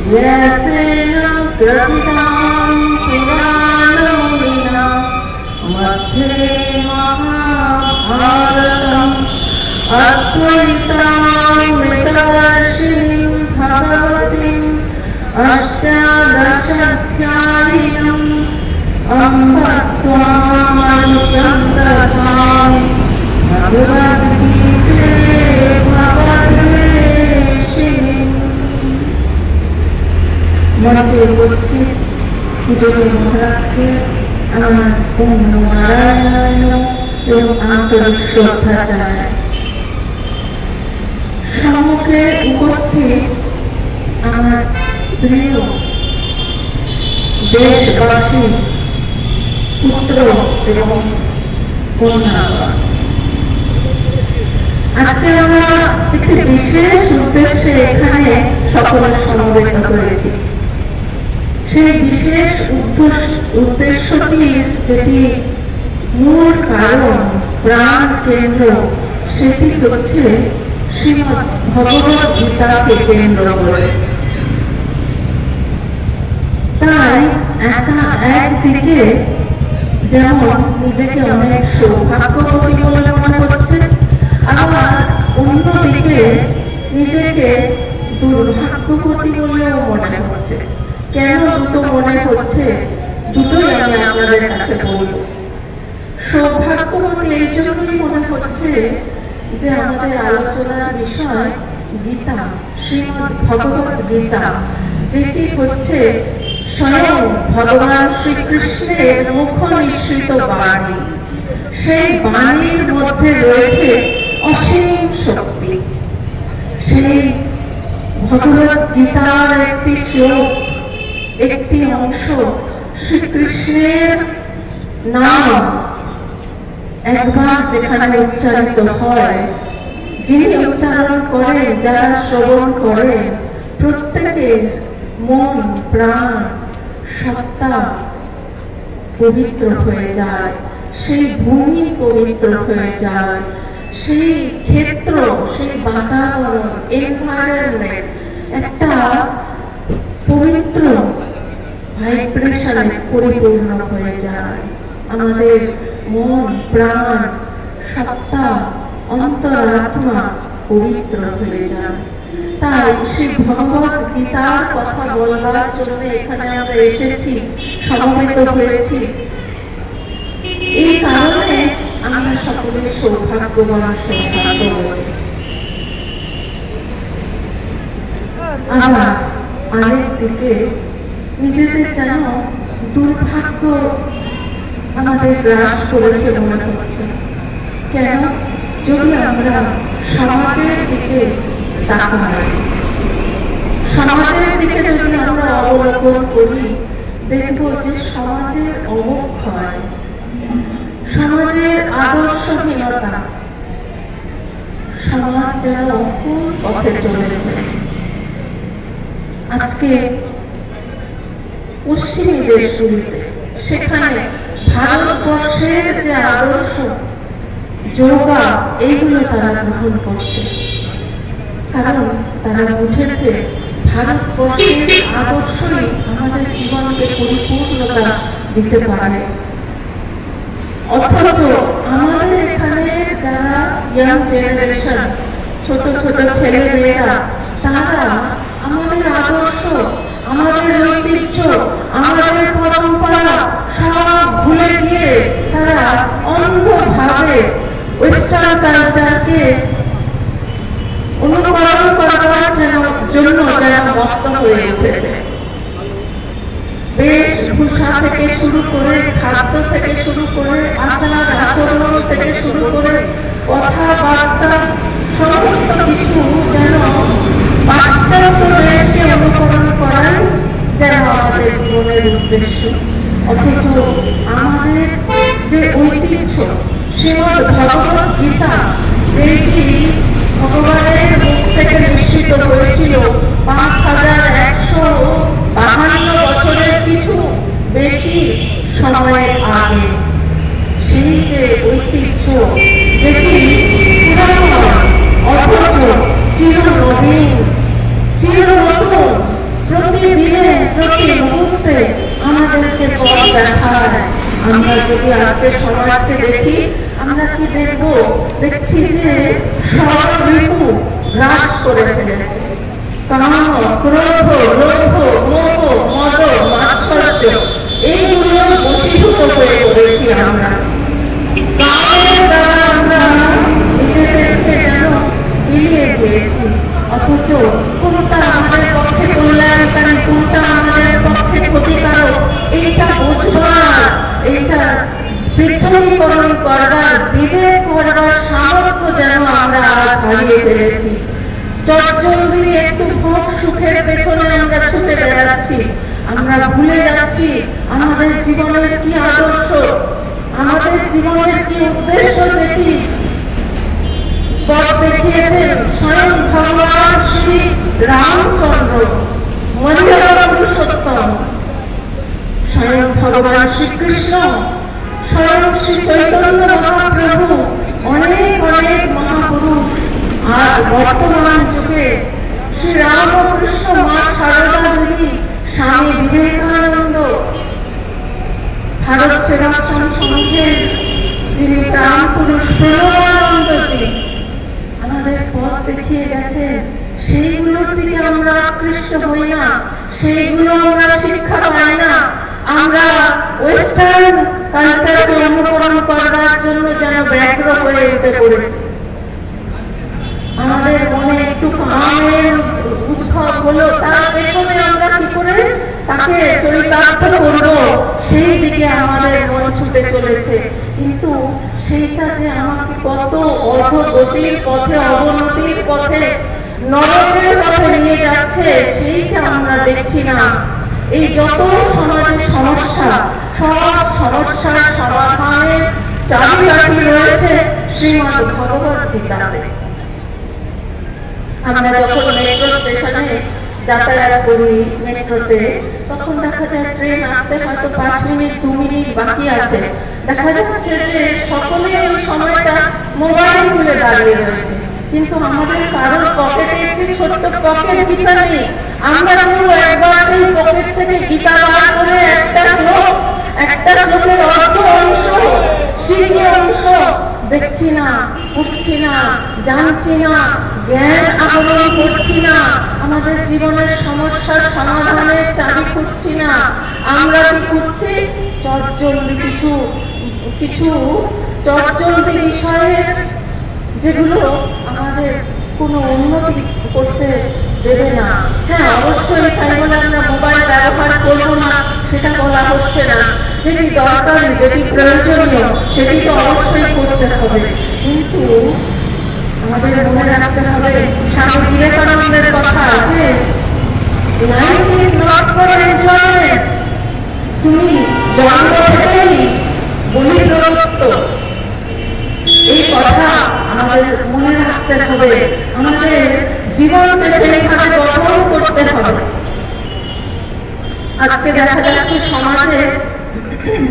व्यासेन ग्रथितां पुराणमुनिना मध्ये महाभारतम् अद्वैतामृतवर्षिणीं भगवतीम् अष्टादशाध्यायिनीम् अम्ब त्वामनुसन्दधामि भगवद्गीते भवद्वेषिणीम्। মঞ্চে উপস্থিত পুজোর মহারাজকে আমার পূর্ণ নারায়ণ এবং আন্তরিক শ্রদ্ধা জানাই। সম্মুখে উপস্থিত আমার প্রিয় দেশবাসী পুত্র এবং কন্যাগণ, আজকে আমরা একটি বিশেষ উদ্দেশ্যে এখানে সকলে সমবেত হয়েছি। সেই বিশেষ উদ্দেশ্যটির যেটি মূল কারণ, প্রাণ কেন্দ্র, সেটি হচ্ছে শ্রীমদ্ ভগবদ গীতাকে কেন্দ্র করে। তাই একদিকে যেমন নিজেকে অনেক সৌভাগ্যবতী বলে মনে হচ্ছে, আবার অন্যদিকে নিজেকে দুর্ভাগ্যবতী বলেও মনে হচ্ছে। কেন দুটো মনে হচ্ছে, দুটোই আমি আপনাদের কাছে বলব। সৌভাগ্যবতী এই জন্যই মনে হচ্ছে যে আমাদের আলোচনার বিষয় গীতা, শ্রীমদ্ ভগবদ গীতা, যেটি হচ্ছে স্বয়ং ভগবান শ্রীকৃষ্ণের মুখ নিঃসৃত বাণী। সেই বাণীর মধ্যে রয়েছে অসীম শক্তি। সেই ভগবদ গীতার একটি শ্লোক, একটি অংশ, শ্রীকৃষ্ণের নাম একবার যেখানে উচ্চারিত হয়, যিনি উচ্চারণ করেন, যারা শ্রবণ করেন, প্রত্যেকের মন, প্রাণ, সত্তা পবিত্র হয়ে যায়, সেই ভূমি পবিত্র হয়ে যায়, সেই ক্ষেত্র, সেই বাতাবরণ, এনভায়রনমেন্ট একটা পবিত্র ভাইব্রেশনে পরিপূর্ণ হয়ে যায়। আমাদের মন, প্রাণ, সত্তা, অন্তরাত্মা পবিত্র হয়ে যায়। তাই সেই ভগবদ গীতার কথা বলবার জন্য এখানে আমরা এসেছি, সমবেত হয়েছি। এই কারণে আমরা সকলে সৌভাগ্যবান, সৌভাগ্যবতী। আবার আরেক দিকে নিজেদের যেন দুর্ভাগ্য আমাদের গ্রাস করেছে মনে হচ্ছে। কেন? যদি আমরা সমাজের দিকে তাকাই, সমাজের দিকে যদি আমরা অবলোকন করি, দেখব যে সমাজের অবক্ষয়, সমাজের আদর্শহীনতা, সমাজ যেন অকুল পথে চলেছে। আজকে পশ্চিমী দেশগুলিতে, সেখানে ভারতবর্ষের যে আদর্শ, যোগা, এইগুলো তারা গ্রহণ করছে। কারণ তারা বুঝেছে ভারতবর্ষের আদর্শই আমাদের জীবনকে পরিপূর্ণতা দিতে পারে। অথচ আমাদের এখানে যারা ইয়াং জেনারেশন, ছোট ছোট ছেলে মেয়েরা, তারা আমাদের আদর্শ, আমাদের ঐতিহ্য, আমাদের পরম্পরা সব ভুলে গিয়ে তারা অন্ধভাবে ওয়েস্টার্ন কালচারকে অনুকরণ করার জন্য যারা মস্ত হয়ে উঠেছে। বেশভূষা থেকে শুরু করে, খাদ্য থেকে শুরু করে, আচার আচরণ থেকে শুরু করে, কথাবার্তা, সমস্ত কিছু যেন পাশ্চাত্য দেশকে অনুকরণ করার যেন আমাদের জীবনের উদ্দেশ্য। অথচ আমাদের যে ঐতিহ্য, শ্রীমদ্ ভগবদ গীতা, যেটি ভগবানের মুখ থেকে নিঃসৃত হয়েছিল 5152 বছরের কিছু বেশি সময়ের আগে, সেই যে ঐতিহ্য, যেটি পুরাতন অথচ চিরনবীন, চিরনতুন, প্রতিদিনে প্রতি মুহূর্তে আমাদেরকে পথ দেখায়। আমরা যদি আজকে সমাজকে দেখি, আমরা কি দেখবো? দেখছি যে সব ঋতু হ্রাস করে ফেলেছে। কাম, ক্রোধ, লোভ, মোহ, মদ, মাৎসর্য এইগুলো বশীভূত হয়ে পড়েছি আমরা। কামের দ্বারা আমরা নিজেদেরকে যেন মিলিয়ে দিয়েছি, অথচ কোনটা আমাদের পক্ষে কল্যাণকারী, কোনটা আমাদের পক্ষে ক্ষতিকারক এইটা বুঝবার, এইটা পৃথকীকরণ করবার, বিবেক করবার সামর্থ্য যেন আমরা হারিয়ে ফেলেছি। চটজলদি একটু ভোগ সুখের পেছনে আমরা ছুটে বেড়াচ্ছি। আমরা ভুলে যাচ্ছি আমাদের জীবনের কি আদর্শ, আমাদের জীবনের কি উদ্দেশ্য। দেখি পথ দেখিয়েছেন স্বয়ং ভগবান শ্রী রামচন্দ্র, মর্যাদা পুরুষোত্তম, স্বয়ং ভগবান শ্রীকৃষ্ণ, স্বয়ং শ্রী চৈতন্য মহাপ্রভু, অনেক অনেক মহাপুরুষ। আর বর্তমান যুগে শ্রী রামকৃষ্ণ, মা সারদা দেবী, স্বামী বিবেকানন্দ, ভারত সেবাশ্রম সংঘের যিনি প্রাণ পুরুষ প্রণবানন্দজি আমাদের পথ দেখিয়ে গেছে। সেইগুলোর দিকে আমরা আকৃষ্ট হই না, সেইগুলো আমরা শিক্ষা পাই না। আমরা ওয়েস্টার্ন কালচারকে অনুকরণ করার জন্য যেন ব্যগ্র হয়ে উঠে পড়েছি। আমাদের মনে একটু কামের উদ্ভব হলো, তার পেছনে আমরা কি করে তাকে চরিতার্থ করবো, সেই দিকে আমাদের মন ছুটে চলেছে। কিন্তু সেইটা যে আমাকে কত অধোগতির পথে, অবনতির পথে, নরকের পথে নিয়ে যাচ্ছে, সেইটা আমরা দেখছি না। এই যত সমাজের সমস্যা, সব সমস্যার সমাধানের চাবিকাঠি রয়েছে শ্রীমদ্ ভগবদ গীতাতে। আমরা যখন মেট্রো স্টেশনে যাতায়াত করি মেট্রোতে, তখন দেখা যায় ট্রেন আসতে হয়তো 5 মিনিট 2 মিনিট বাকি আছে। দেখা যাচ্ছে যে সকলে ওই সময়টা মোবাইল খুলে দাঁড়িয়ে রয়েছে, কিন্তু আমাদের কারোর পকেটে একটি ছোট্ট পকেট গীতা নেই। আমরা কেউ একবার সেই পকেট থেকে গীতা বার করে একটা শ্লোকের অর্থ অংশ, শিখি অংশ দেখছি না, উঠছি না, জানছি না, জ্ঞান আহরণ করছি না, আমাদের জীবনের সমস্যার সমাধানের চাবি খুঁজছি না। আমরা কি খুঁজছি? চটজলদি কিছু চটজলদি বিষয়ের, যেগুলো আমাদের কোনো উন্নতি করতে দেবে না। হ্যাঁ, অবশ্যই তাই বলে আমরা মোবাইল ব্যবহার করবো না সেটা বলা হচ্ছে না। যেটি দরকারি, যেটি প্রয়োজনীয়, সেটি তো অবশ্যই করতে হবে। কিন্তু আমাদের মনে রাখতে হবে স্বামী বিবেকানন্দের কথা, যে life is not for enjoyment. তুমি জন্ম থেকেই বলি প্রদত্ত, এই কথা আমাদের মনে রাখতে হবে। আমাদের জীবনকে সেইভাবে গঠন করতে হবে। আজকে দেখা যাচ্ছে সমাজে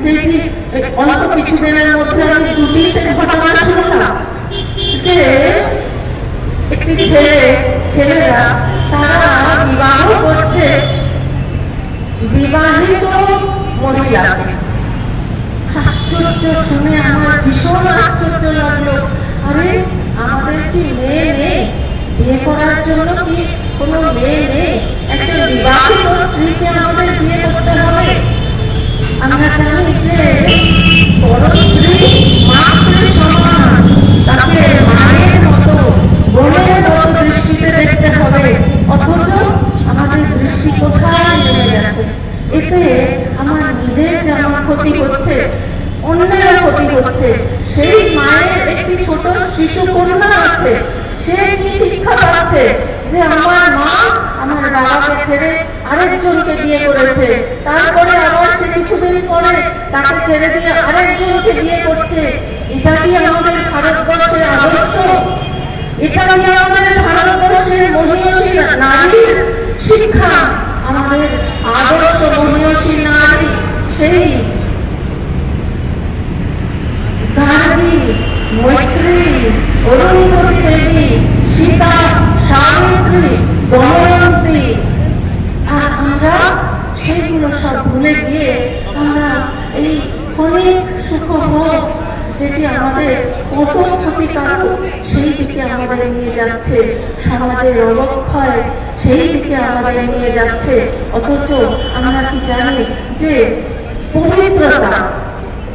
যেটি অল্প কিছুদিনের মধ্যে আমি দুটিতে ঘটনা শুনলাম, যে একটি ছেলেরা তারা বিবাহ করছে বিবাহিত মহিলাকে। আশ্চর্য শুনে আমার ভীষণ আশ্চর্য লাগলো। আরে, আমাদের কি মেয়ে নেই? বিয়ে করার জন্য কি কোনো মেয়ে নেই? একটা বিবাহিত স্ত্রীকে আমাদের বিয়ে করতে হবে। আমরা জানি যে পরস্ত্রী মাতৃ সমান, তাকে মায়ের মতো, বোনের মতো দৃষ্টিতে দেখতে হবে। অথচ আমাদের দৃষ্টি কোথায় নেমে গেছে? এতে আমার নিজের যেমন ক্ষতি হচ্ছে, অন্যের ক্ষতি হচ্ছে। সেই মায়ের একটি ছোট শিশু কন্যা আছে, সে কি শিক্ষা পাচ্ছে? যে আমার মা আমার বাবাকে ছেড়ে আরেকজনকে বিয়ে করেছে, তারপরে আবার সে কিছুদিন পরে তাকে ছেড়ে দিয়ে আরেকজনকে বিয়ে করছে। এটা কি আমাদের ভারতবর্ষের আদর্শ? এটা কি আমাদের ভারতবর্ষের মহিয়সী নারীর শিক্ষা? আমাদের আদর্শ মহিয়সী নারী সেই গান্ধী, মৈত্রী, অরুন্ধতী দেবী, সীতা, সাবিত্রী, দময়ন্তী। আর সেইগুলো সব ভুলে গিয়ে আমরা এই অনেক সুখ ভোগ যেটি আমাদের কত ক্ষতিকারক সেই দিকে আমাদের নিয়ে যাচ্ছে, সমাজের অবক্ষয় সেই দিকে আমাদের নিয়ে যাচ্ছে। অথচ আমরা কি জানি যে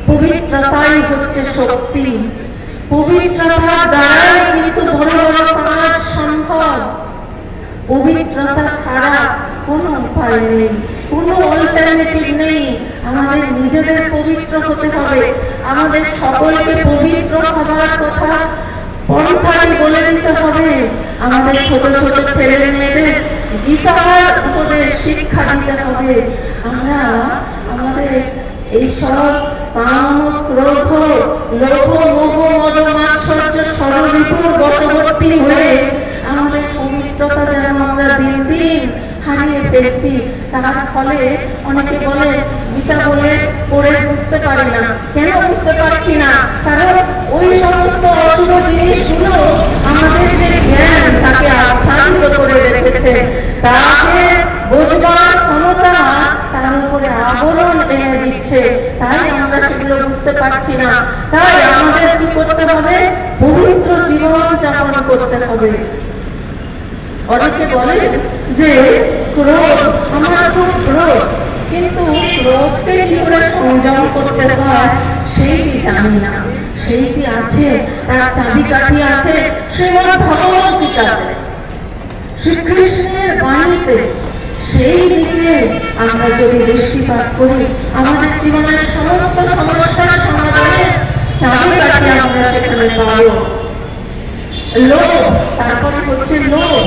পবিত্রতাই হচ্ছে শক্তি, পবিত্রতার দ্বারাই কিন্তু বড় বড় কাজ সম্ভব। পবিত্রতা ছাড়া কোনো উপায় নেই, কোনো অল্টারনেটিভ নেই। আমাদের নিজেদের পবিত্র হতে হবে, আমাদের সকলকে পবিত্র হবার কথা পন্থায় বলে দিতে হবে। আমাদের ছোট ছোট ছেলে মেয়েদের গীতার উপদেশ শিক্ষা দিতে হবে। আমরা আমাদের এইসব কাম ক্রোধ লোভ মোহ মদ মাৎসর্য ষড়রিপুর বশবর্তী হয়ে আমাদের পবিত্রতা যেন আমরা দিন দিন হারিয়ে ফেলছি। তার ফলে অনেকে বলে গীতা বলে পড়ে বুঝতে পারি না। কেন বুঝতে পারছি না? কারণ ওই সমস্ত অশুভ জিনিসগুলো আমাদের যে জ্ঞান তাকে আচ্ছাদিত করে রেখেছে, তাকে বোঝবার ক্ষমতা তার উপরে আবরণ এনে দিচ্ছে। তাই আমরা সেগুলো বুঝতে পারছি না। তাই আমাদের কি করতে হবে? পবিত্র জীবন যাপন করতে হবে। অনেকে বলে যে ক্রোধ, আমার খুব ক্রোধ, কিন্তু ক্রোধকে কি করে সংযম করতে হয় সেইটি জানি না। সেইটি আছে, তার চাবিকাঠি আছে শ্রীমদ্ ভগবদ্ গীতাতে, শ্রীকৃষ্ণের বাণীতে। সেই দিকে আমরা যদি দৃষ্টিপাত করি, আমাদের জীবনের সমস্ত সমস্যার সমাধানের চাবিকাঠি আমরা সেখানে পাব। লোভ, তারপরে হচ্ছে লোভ।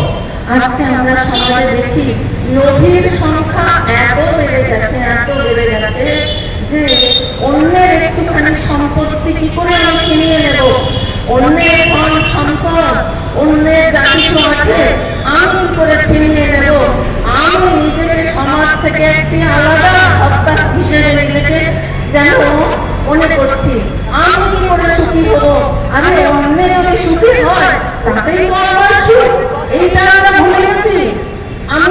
আজকে আমরা সমাজে দেখি লোভীর সংখ্যা এত বেড়ে গেছে যে অন্যের একটুখানি সম্পত্তি কি করে আমি ছিনিয়ে নেব, অন্যের ধন সম্পদ, অন্যের যা কিছু আছে আমি কি করে ছিনিয়ে নেব। আমি নিজেকে সমাজ থেকে একটি আলাদা সত্তা হিসেবে নিজেকে যেন মনে করছি। আমি কি করে সুখী হব? আরে অন্যের যদি সুখী হয় তাতেই তো আমার সুখ। এইটা আমরা ভুলে গেছি। আমি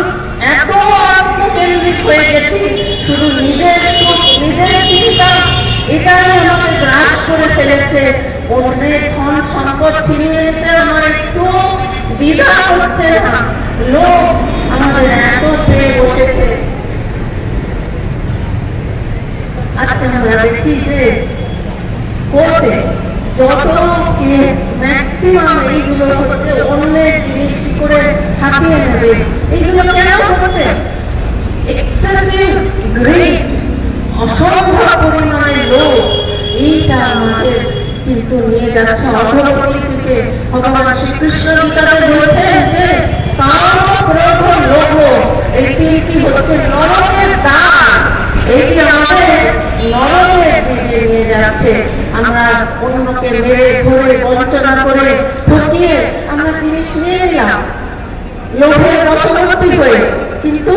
এত আত্মকেন্দ্রিক হয়ে গেছি, শুধু নিজের সুখ, নিজের চিন্তা এটাই আমাকে গ্রাস করে ফেলেছে। অন্যের ধন সম্পদ ছিনিয়ে নিতে আমার একটু দ্বিধা হচ্ছে না। লোভ আমাদের এত পেয়ে বসেছে। আজকে আমরা দেখি যে কোর্টে যত কেস ম্যাক্সিমাম এইগুলো হচ্ছে অন্যের জিনিস কি করে হাতিয়ে নেবে। এইগুলো কেন হচ্ছে? এক্সেসিভ গ্রিড, অসম্ভব পরিমাণে লোভ, এইটা আমাদের কিন্তু নিয়ে যাচ্ছে অধোগতির দিকে। ভগবান শ্রীকৃষ্ণ গীতাতে বলছেন যে কাম ক্রোধ লোভ এই তিনটি হচ্ছে নরকের দ্বার। এইটি আমাদের নরকের দিকে নিয়ে যাচ্ছে। আমরা অন্যকে মেরে ধরে বঞ্চনা করে ঠকিয়ে আমরা জিনিস নিয়ে নিলাম লোভের বশবর্তী হয়ে, কিন্তু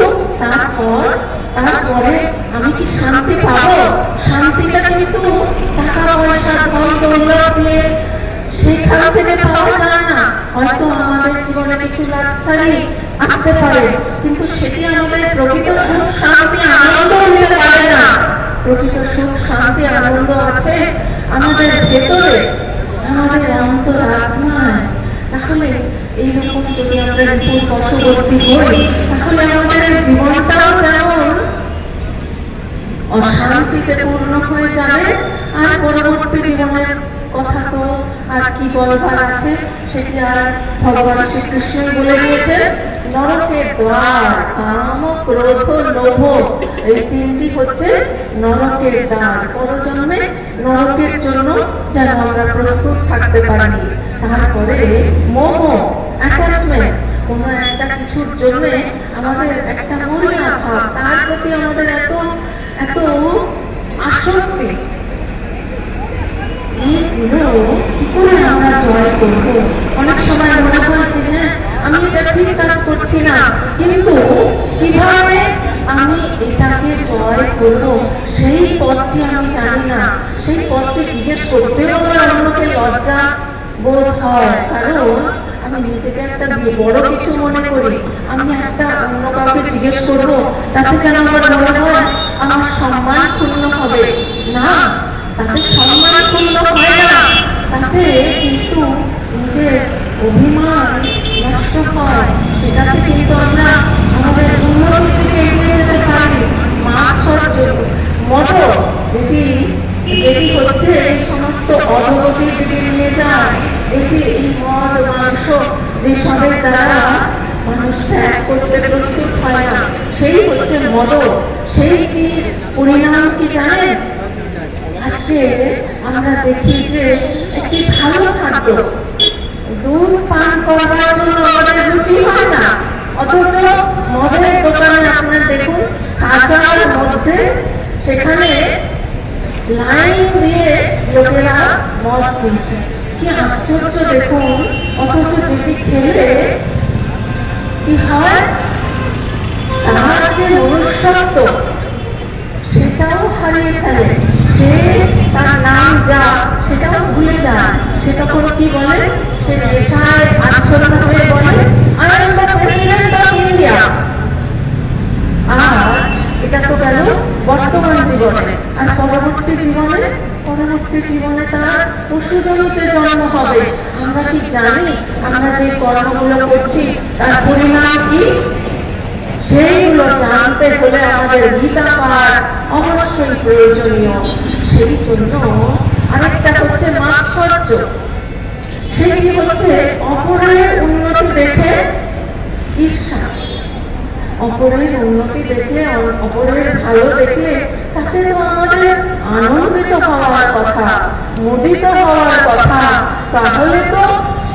তারপরে আমি কি শান্তি পাবো? শান্তিটা কিন্তু টাকা পয়সা ধন দৌলত দিয়ে সেখান থেকে পাওয়া যায় না। হয়তো আমাদের জীবনে কিছু লাক্সারি আসতে পারে, কিন্তু সেটি আমাদের প্রকৃত সুখ শান্তি আনন্দ দিতে পারে না। প্রকৃত সুখ শান্তি আনন্দ আছে আমাদের ভেতরে, আমাদের অন্তরাত্মায়। তাহলে এইরকম যদি আমরা রিপুর বশবর্তী হই, তাহলে আমাদের জীবনটাও যেমন অশান্তিতে পূর্ণ হয়ে যাবে, আর পরবর্তী জীবনের কথা তো আর কি বলবার আছে, সেটি আর ভগবান শ্রীকৃষ্ণই বলে দিয়েছে। নরকের দ্বার, কাম ক্রোধ লোভ, এই তিনটি হচ্ছে নরকের দ্বার। পরজন্মে নরকের জন্য যেন আমরা প্রস্তুত থাকতে পারি। তারপরে মোহ, অ্যাটাচমেন্ট, কোনো একটা কিছুর জন্য আমাদের একটা মরিয়া ভাব, তার প্রতি আমাদের এত এত আসক্তি, এইগুলো কি করে আমরা জয় করবো? অনেক সময় মনে হয়েছে হ্যাঁ আমি এটা ঠিক কাজ করছি না, কিন্তু কিভাবে আমি এটাকে জয় করবো সেই পথটি আমি জানি না। সেই পথটি জিজ্ঞেস করতেও অন্যকে লজ্জা বোধ হয়, কারণ আমি নিজেকে একটা বড় কিছু মনে করি। আমি একটা অন্য কাউকে জিজ্ঞেস করবো, তাতে যেন আমার মনে হয় আমার সম্মান ক্ষুণ্ণ হবে না, তাতে সম্মান ক্ষুণ্ণ হয় না, তাতে কিন্তু নিজের অভিমান নষ্ট হয়, সেটাতে কিন্তু আমরা আমাদের উন্নতির দিকে এগিয়ে যেতে পারি। মাৎসর্য, মদ যেটি হচ্ছে এই সমস্ত অধোগতির দিকে নিয়ে যায়, এই মদ মাংস যে সবের দ্বারা মানুষ ত্যাগ করতে প্রস্তুত হয় না, সেই হচ্ছে মদ। সেই কি পরিণাম কি জানেন? আজকে আমরা দেখি যে একটি ভালো খাদ্য, দুধ পান করার জন্য আমাদের রুচি হয় না, অথচ মদের দোকানে আপনার দেখুন কাঁচার মধ্যে সেখানে লাইন দিয়ে লোকেরা মদ কিনছে, কি আশ্চর্য দেখুন। অথচ যেটি খেলে কি হয়, তার যে মনুষ্যত্ব সেটাও হারিয়ে ফেলে, সে তার নাম যা সেটাও ভুলে যায়। সে তখন কি বলে, সে নেশায় আচ্ছন্ন হয়ে বলে I am the president of India. আর এটা তো গেল বর্তমান জীবনে, আর পরবর্তী জীবনে তার পশুজনিতে জন্ম হবে। আমরা কি জানি আমরা যে কর্মগুলো করছি তার পরিণাম কি? সেইগুলো জানতে হলে আমাদের গীতা পাঠ অবশ্যই প্রয়োজনীয়। সেই জন্য আরেকটা হচ্ছে মাৎসর্য, সেটি হচ্ছে অপরের উন্নতি দেখে ঈর্ষা। অপরের উন্নতি দেখলে, অপরের ভালো দেখলে তাতে তো আমাদের আনন্দিত হওয়ার কথা, মুদিত হওয়ার কথা। তাহলে তো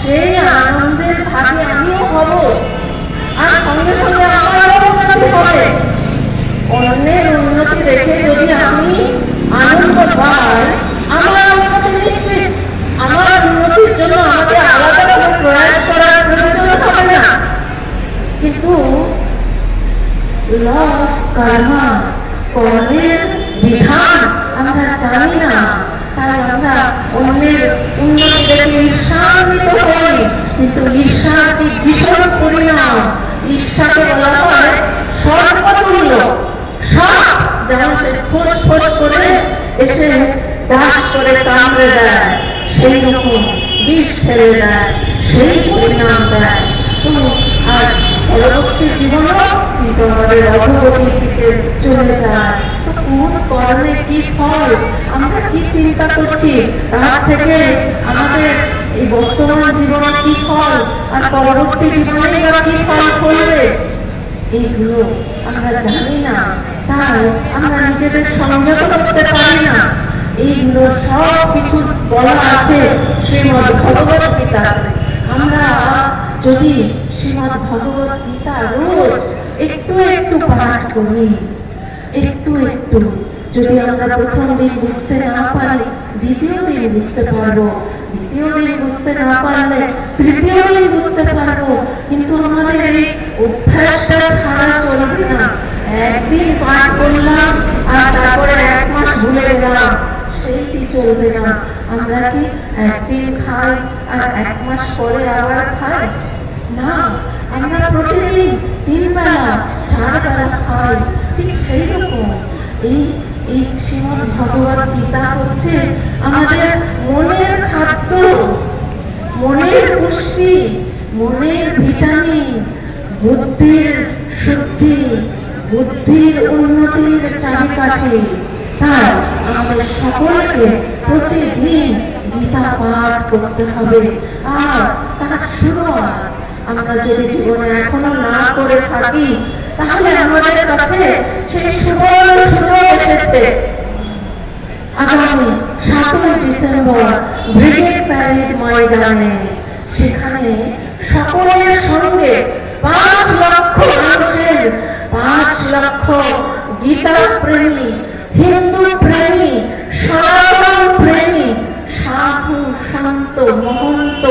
সেই আনন্দের ভাগে আমিও হব, আর সঙ্গে সঙ্গে আমারও উন্নতি হবে। অন্যের উন্নতি দেখে যদি আমি আনন্দ পাই, আমার উন্নতি নিশ্চিত। আমার উন্নতির জন্য আমাকে আলাদাভাবে প্রয়াস করার প্রয়োজন হবে না। কিন্তু কর্মের বিধান আমরা জানি না, তাই আমরা অন্যের উন্নতি দেখে ঈর্ষান্বিত হই। কিন্তু ঈর্ষা কি ভীষণ পরিণাম। ঈর্ষাকে বলা হয় সর্বতুল্য সাপ, যেমন সে ফোঁস ফোঁস করে এসে দাস করে কামড়ে দেয়, সেই রকম বিষ ফেলে দেয়, সেই পরিণাম দেয়। আর পরবর্তী জীবনও কিন্তু আমাদের অধোগতির দিকে চলে যায়। তো কোন কর্মে কি ফল, আমরা কি চিন্তা করছি, তার থেকে আমাদের এই বর্তমান জীবনে কি ফল, আর পরবর্তী জীবনে কি ফল করবে, এইগুলো আমরা জানি না। তাই আমরা নিজেদের সংযত করতে পারি না। এইগুলো সব কিছু বলা আছে শ্রীমদ্ ভগবত গীতাতে। আমরা যদি শ্রীমদ্ ভগবত গীতা রোজ একটু একটু পাঠ করি, একটু একটু, যদি আমরা প্রথম দিন বুঝতে না পারি, দ্বিতীয় দিন বুঝতে পারবো, দ্বিতীয় দিন বুঝতে না পারলে তৃতীয় দিন বুঝতে পারবো। কিন্তু আমাদের এই অভ্যাসটা ছাড়া চলবে না। একদিন পাঠ করলাম আর তারপরে 1 মাস ভুলে গেলাম, সেইটি চলবে না। আমরা কি একদিন খাই আর 1 মাস পরে আবার খাই না, আমরা প্রতিদিন 3 বেলা 4 বেলা খাই। ঠিক সেই রকম এই শ্রীমদ্ ভগবত গীতা হচ্ছে আমাদের মনের খাদ্য, মনের পুষ্টি, মনের ভিটামিন, বুদ্ধির শুদ্ধি, বুদ্ধির উন্নতির চাবিকাঠি। তাই আমাদের সকলকে প্রতিদিন গীতা পাঠ করতে হবে। আর তার শুরুয়াত আমরা যদি জীবনে এখনো না করে থাকি, তাহলে আমাদের কাছে সেই সুবর্ণ সুযোগ এসেছে। আগামী 7ই ডিসেম্বর ব্রিগেড প্যারেড ময়দানে, সেখানে সকলের সঙ্গে 5 লক্ষ মানুষের, 5 লক্ষ গীতা প্রেমী, হিন্দু প্রেমী, সনাতন প্রেমী, সাধু সন্ত মহন্ত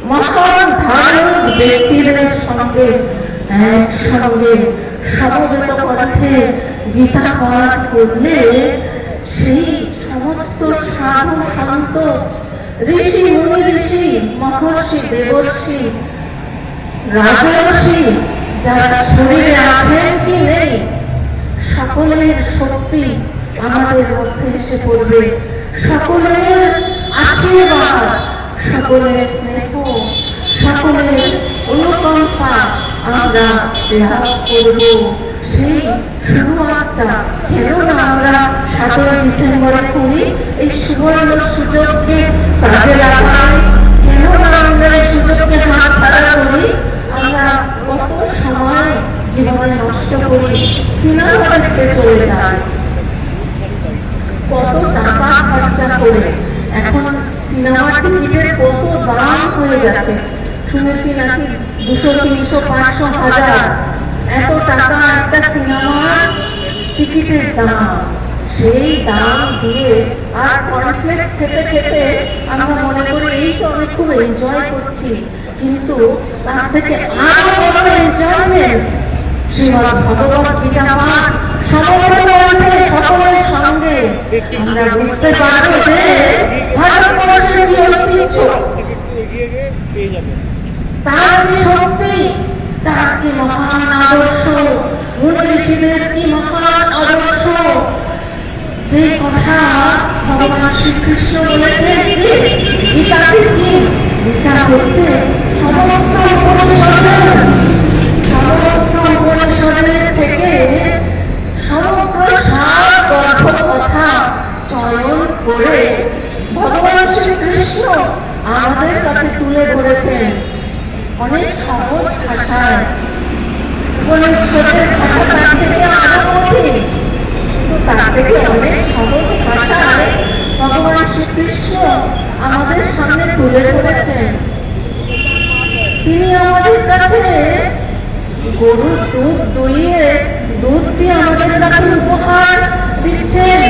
মহান ধার্মিক ব্যক্তিদের সঙ্গে একসঙ্গে সমবেত কণ্ঠে গীতা পাঠ করলে সেই সমস্ত সাধু সন্ত, ঋষি মুনি, ঋষি মহর্ষি, দেবর্ষি, রাজর্ষি যারা শরীরে আছে সকলের শক্তি আমাদের মধ্যে এসে পড়বে, সকলের আশীর্বাদ, সকলের স্নেহ, সকলের অনুকম্পা আমরা লাভ করব। সেই শুরুয়াতটা কেননা আমরা 7ই ডিসেম্বরে করি, এই সুবর্ণ সুযোগকে কাজে লাগাই, কেননা আমরা এই সুযোগকে হাতছাড়া করি। আমরা কত সময় জীবনে নষ্ট করি, সিনেমা দেখতে চলে যাই, কত টাকা খরচা করে। এখন সিনেমার টিকিটের কত দাম হয়ে গেছে, শুনেছি নাকি 200, 300, 500, 1000 এত টাকা একটা সিনেমার টিকিটের দাম। সেই দাম দিয়ে আর কর্নফ্লেক্স খেতে খেতে আমরা মনে করি এই তো আমি খুব এনজয় করছি, কিন্তু তার থেকে আরো বড় এনজয়মেন্ট শ্রীমদ্ ভগবত গীতা পাঠ সকলের সঙ্গে আমরা বুঝতে পারবো যে ভারতবর্ষের কি ঐতিহ্য, তার কি শক্তি, তার কি মহান আদর্শ, মুনি ঋষিদের কি মহান আদর্শ। যে কথা ভগবান শ্রীকৃষ্ণ বলেছেন, গীতাটি কি? গীতা হচ্ছে সমস্ত উপনিষদের থেকে সমগ্র সারগর্ভ কথা চয়ন করে ভগবান শ্রীকৃষ্ণ আমাদের কাছে তুলে ধরেছেন অনেক সহজ ভাষায়। উপনিষদের ভাষা তার থেকে আরো কঠিন, কিন্তু তার থেকে অনেক সহজ ভাষায় ভগবান শ্রীকৃষ্ণ আমাদের সামনে তুলে ধরেছেন। তিনি আমাদের কাছে গরুর দুধ দুইয়ে দুধ দিয়ে আমাদের কাছে উপহার দিচ্ছেন।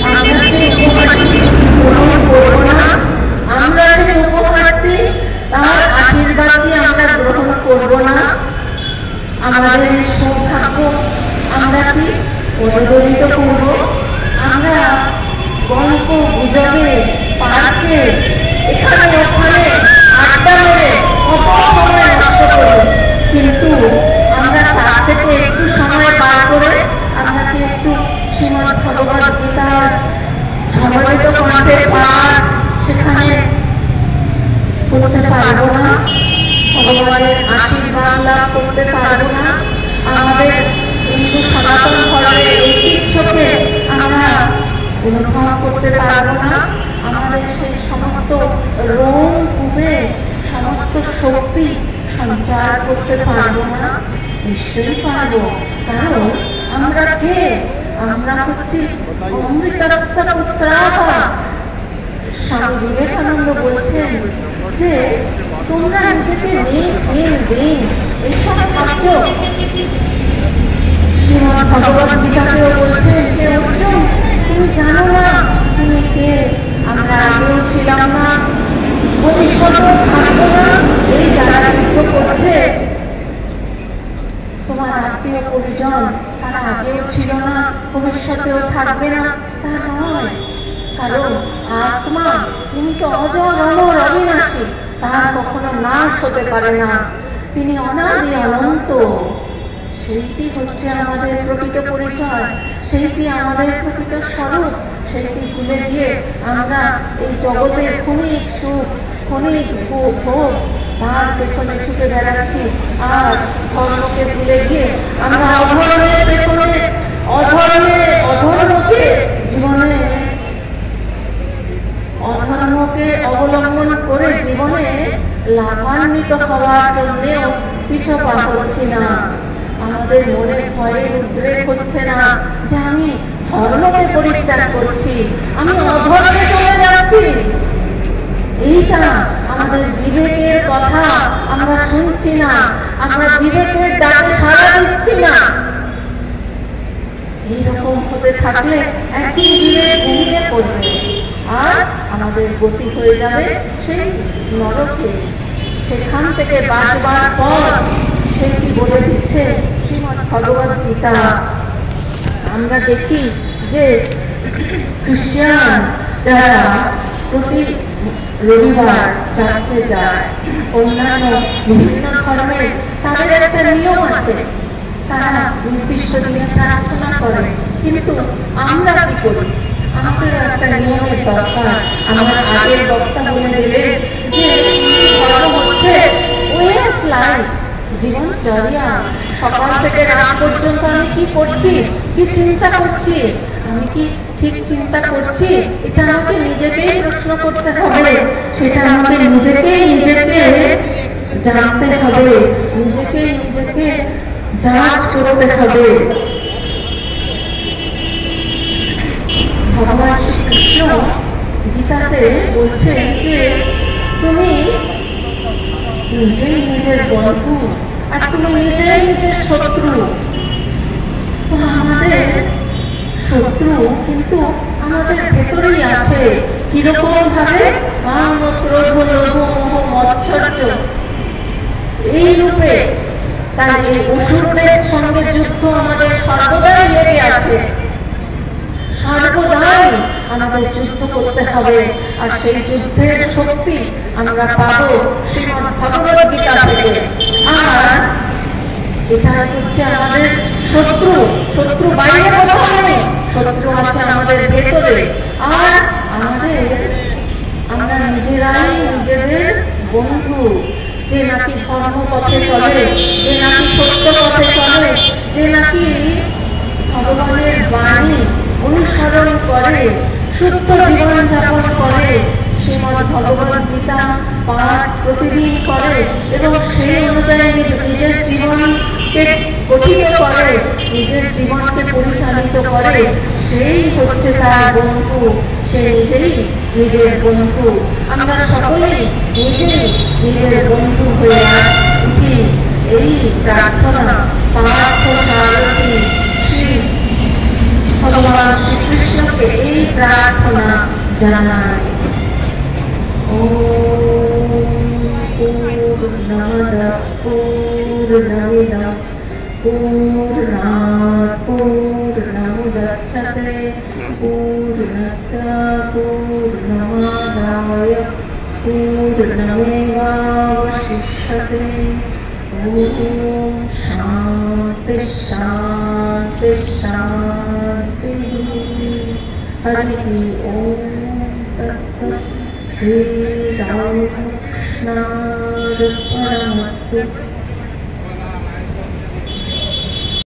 আমরা সেই উপহারটি গ্রহণ করবো না, আমরা সেই উপহারটি তার আশীর্বাদটি আমরা গ্রহণ করবো না। আমাদের সৌভাগ্য আমরা কি পদদলিত করবো? আমরা গল্প গুজবে, পার্কে, এখানে ওখানে আড্ডা মেরে কত সময় নষ্ট করি, কিন্তু আমরা তার থেকে একটু সময় পার করে আমরা কি একটু শ্রীমদ্ ভগবত গীতার সমবেত কণ্ঠের পাঠ সেখানে করতে পারবো না? ভগবানের আশীর্বাদ লাভ করতে পারবো না? আমাদের হিন্দু সনাতন ধর্মের ঐতিহ্যকে আমরা অনুভব করতে পারবো না? আমাদের সেই সমস্ত রোম কূপে সমস্ত শক্তি সঞ্চার করতে পারবো না? নিশ্চয়ই পারবো, কারণ আমরা কে? আমরা হচ্ছি অমৃতস্য পুত্রাঃ। স্বামী বিবেকানন্দ বলছেন যে তোমরা নিজেকে দিন এইসব ভাবছ। শ্রীমদ্ ভগবত গীতাতেও বলছেন যে অর্জুন, তুমি জানো না তুমি কে, আমরা আগেও ছিলাম না, ভবিষ্যতেও থাকবো না। এই যারা যুদ্ধ করছে তোমার আত্মীয় পরিজন, তারা আগেও ছিল না, ভবিষ্যতেও থাকবে না, তা নয়। কারণ আত্মা তিনি তো অজর অমর অবিনাশী, তার কখনো নাশ হতে পারে না, তিনি অনাদি অনন্ত। সেইটি হচ্ছে আমাদের প্রকৃত পরিচয়, সেইটি আমাদের প্রকৃত স্বরূপ। সেইটি ভুলে গিয়ে আমরা এই জগতের ক্ষণিক সুখ, ক্ষণিক ভোগ তার পেছনে ছুটে বেড়াচ্ছি, আর ধর্মকে ভুলে গিয়ে আমরা অধর্মের পেছনে অধর্মকে জীবনে অধর্মকে অবলম্বন করে জীবনে লাভান্বিত হওয়ার জন্যেও পিছু পা করছি না। আমাদের মনে ভয়ের উদ্রেক হচ্ছে না যে আমি ধর্মকে পরিত্যাগ করছি, আমি অধর্মে চলে যাচ্ছি। এইটা আমাদের বিবেকের কথা আমরা শুনছি না, আমরা বিবেকের ডাকে সাড়া দিচ্ছি না। এইরকম হতে থাকলে একদিন বিবেক ঘুমিয়ে পড়বে, আর আমাদের গতি হয়ে যাবে সেই নরকে। সেখান থেকে বাঁচবার পথ সেটি বলে দিচ্ছে শ্রীমদ্ ভগবত গীতা। আমরা দেখি যে খ্রিস্টান যারা প্রতি রবিবার চার্চে যায়, অন্যান্য বিভিন্ন ধর্মের তাদের একটা নিয়ম আছে, তারা নির্দিষ্ট দিনে প্রার্থনা করে, কিন্তু আমরা কি করি? আমাদের একটা নিয়মের দরকার। আমার আগের বক্তা বলে দিলে যে ধর্ম হচ্ছে ওয়ে অফ লাইফ, জীবনচর্যা। সকাল থেকে রাত পর্যন্ত আমি কি করছি, কি চিন্তা করছি, আমি কি ঠিক চিন্তা করছি? এটা আমাকে নিজেকেই প্রশ্ন করতে হবে, সেটা আমাকে নিজেকে জানতে হবে, নিজেকে যাচ করতে হবে। ভগবান শ্রীকৃষ্ণ গীতাতে বলছেন যে তুমি নিজেই নিজের বন্ধু আর তুমি নিজেই নিজের শত্রু। তো আমাদের শত্রু কিন্তু আমাদের ভেতরেই আছে। কিরকম ভাবে? কাম, ক্রোধ, লোভ, মোহ, মৎসর্য এই রূপে। তাই এই অসুরদের সঙ্গে যুদ্ধ আমাদের সর্বদাই লেগে আছে, সর্বদাই আমাদের যুদ্ধ করতে হবে। আর সেই যুদ্ধের শক্তি আমরা পাবো শ্রীমদ্ ভগবত গীতা থেকে। আর এটা হচ্ছে আমাদের শত্রু। শত্রু বাইরে কোথাও নেই, শত্রু আছে আমাদের ভেতরে। আর আমরা নিজেরাই নিজেদের বন্ধু। যে নাকি ধর্ম পথে চলে, যে নাকি সত্য পথে চলে, যে নাকি ভগবানের বাণী অনুসরণ করে, শুদ্ধ জীবন যাপন করে, শ্রীমদ্ ভগবত গীতা পাঠ প্রতিদিন করে এবং সেই অনুযায়ী নিজের জীবনকে গঠিত করে, নিজের জীবনকে পরিচালিত করে, সেই হচ্ছে তার বন্ধু। সে নিজেই নিজের বন্ধু। আমরা সকলেই নিজের বন্ধু হয়ে উঠি। এই প্রার্থনা পার্থ সারথী শ্রী ভগবান শ্রীকৃষ্ণকে এই প্রার্থনা জানায়। পূর্ণমদ পূর্ণমিদম পূর্ণাৎ পূর্ণমুদচ্যতে পূর্ণস্য পূর্ণমাদায় পূর্ণমেবাবশিষ্যতে। ওম শান্তি শান্তি শান্তি। হরি ওম তৎসৎ। শ্রী রামকৃষ্ণার্পণমস্তু।